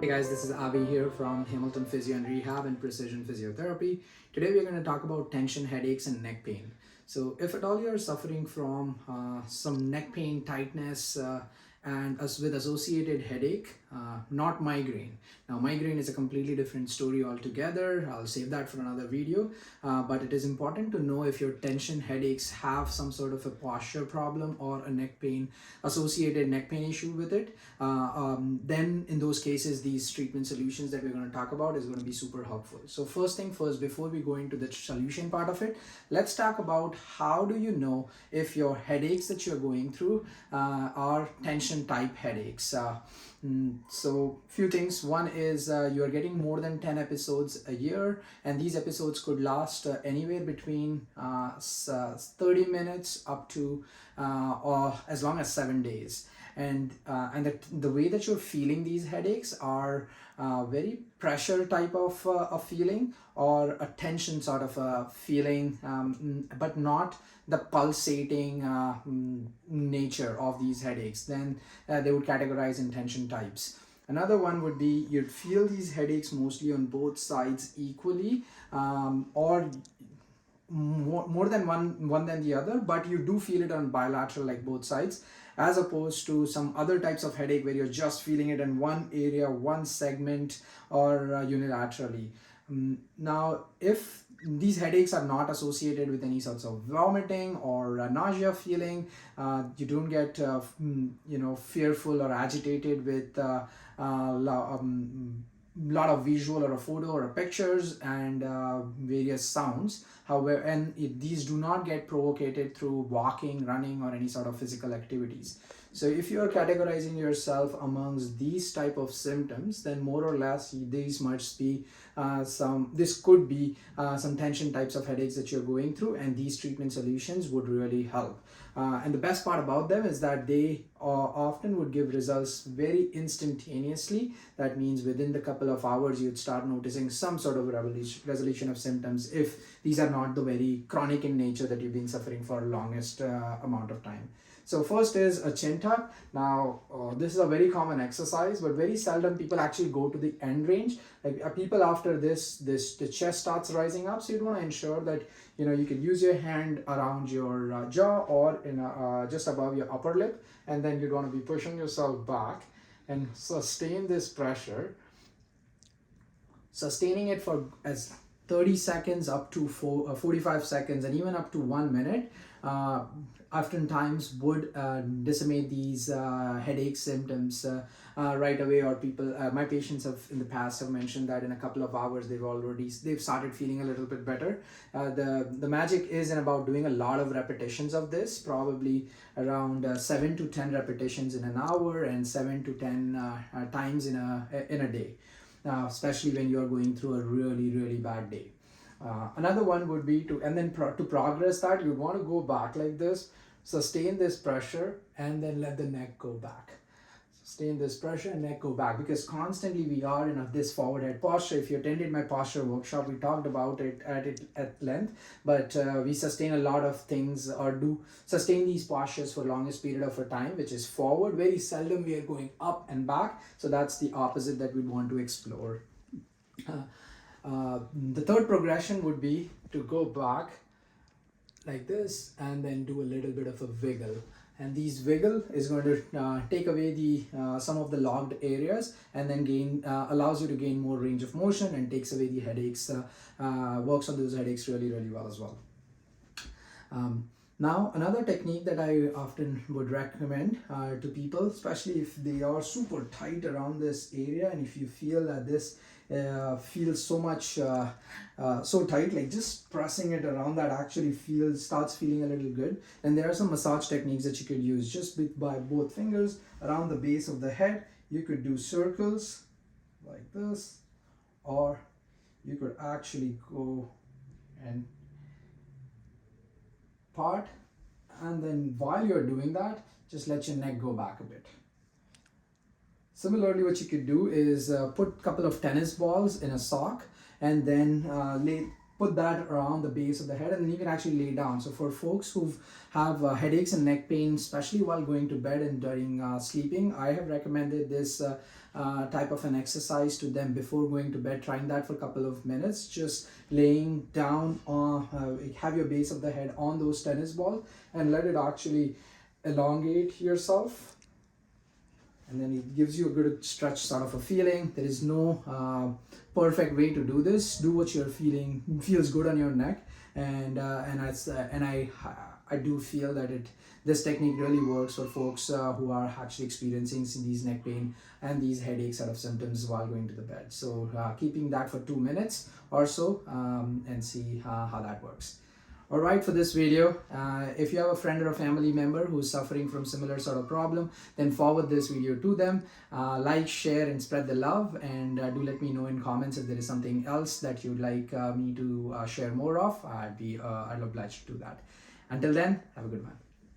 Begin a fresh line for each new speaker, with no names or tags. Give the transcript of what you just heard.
Hey guys, this is Avi here from Hamilton Physio and Rehab and Precision Physiotherapy. Today we're going to talk about tension, headaches, and neck pain. So, if at all you're suffering from some neck pain, tightness, and as with associated headache, not migraine. Now, migraine is a completely different story altogether. I'll save that for another video. But it is important to know if your tension, headaches have some sort of a posture problem or a neck pain, associated neck pain issue with it. Then in those cases, these treatment solutions that we're going to talk about is going to be super helpful. So first thing first, before we go into the solution part of it, let's talk about how do you know if your headaches that you're going through are tension type headaches. So few things. One is you're getting more than 10 episodes a year, and these episodes could last anywhere between 30 minutes up to or as long as 7 days. And the way that you're feeling these headaches are very pressure type of a feeling or a tension sort of a feeling, but not the pulsating nature of these headaches. Then they would categorize in tension types. Another one would be you'd feel these headaches mostly on both sides equally, or more than one than the other, but you do feel it on bilateral, like both sides, as opposed to some other types of headache where you're just feeling it in one area, one segment, or unilaterally. Now, if these headaches are not associated with any sorts of vomiting or nausea feeling, you don't get fearful or agitated with lot of visual or a photo or a pictures and various sounds. However, and these do not get provocated through walking, running, or any sort of physical activities. So if you are categorizing yourself amongst these type of symptoms, then more or less these must be this could be some tension types of headaches that you're going through, and these treatment solutions would really help. And the best part about them is that they often would give results very instantaneously. That means within the couple of hours you'd start noticing some sort of resolution of symptoms, if these are not the very chronic in nature that you've been suffering for longest amount of time. So first is a chin tuck. Now this is a very common exercise, but very seldom people actually go to the end range. Like people after this the chest starts rising up, so you'd want to ensure that you can use your hand around your jaw or in just above your upper lip, and then you'd want to be pushing yourself back and sustain this pressure, sustaining it for as 30 seconds up to 45 seconds and even up to 1 minute. Oftentimes would decimate these headache symptoms right away. Or people, my patients have in the past have mentioned that in a couple of hours they've started feeling a little bit better. The magic is in about doing a lot of repetitions of this, probably around 7 to 10 repetitions in an hour and 7 to 10 times in a day, especially when you're going through a really bad day. Another one would be to progress that, you want to go back like this, sustain this pressure, and then let the neck go back. Sustain this pressure and neck go back, because constantly we are in this forward head posture. If you attended my posture workshop, we talked about it at length, but we sustain a lot of things, or do sustain these postures for longest period of a time, which is forward. Very seldom we are going up and back, so that's the opposite that we'd want to explore. The third progression would be to go back like this and then do a little bit of a wiggle, and these wiggle is going to take away the some of the locked areas, and then allows you to gain more range of motion and takes away the headaches, works on those headaches really well as well. Now, another technique that I often would recommend to people, especially if they are super tight around this area, and if you feel that this feels so much so tight, like just pressing it around that actually starts feeling a little good. And there are some massage techniques that you could use just by both fingers around the base of the head. You could do circles like this, or you could actually go and part, and then while you're doing that, just let your neck go back a bit. Similarly, what you could do is put a couple of tennis balls in a sock, and then put that around the base of the head, and then you can actually lay down. So for folks who have headaches and neck pain, especially while going to bed and during sleeping, I have recommended this type of an exercise to them before going to bed. Trying that for a couple of minutes, just laying down on, have your base of the head on those tennis balls and let it actually elongate yourself, and then it gives you a good stretch sort of a feeling. There is no perfect way to do this. Do what you're feeling feels good on your neck, and I do feel that this technique really works for folks who are actually experiencing these neck pain and these headache sort of symptoms while going to the bed. So keeping that for 2 minutes or so, and see how that works. Alright, for this video, if you have a friend or a family member who's suffering from similar sort of problem, then forward this video to them. Like, share, and spread the love, and do let me know in comments if there is something else that you'd like me to share more of. I'd be obliged to do that. Until then, have a good one.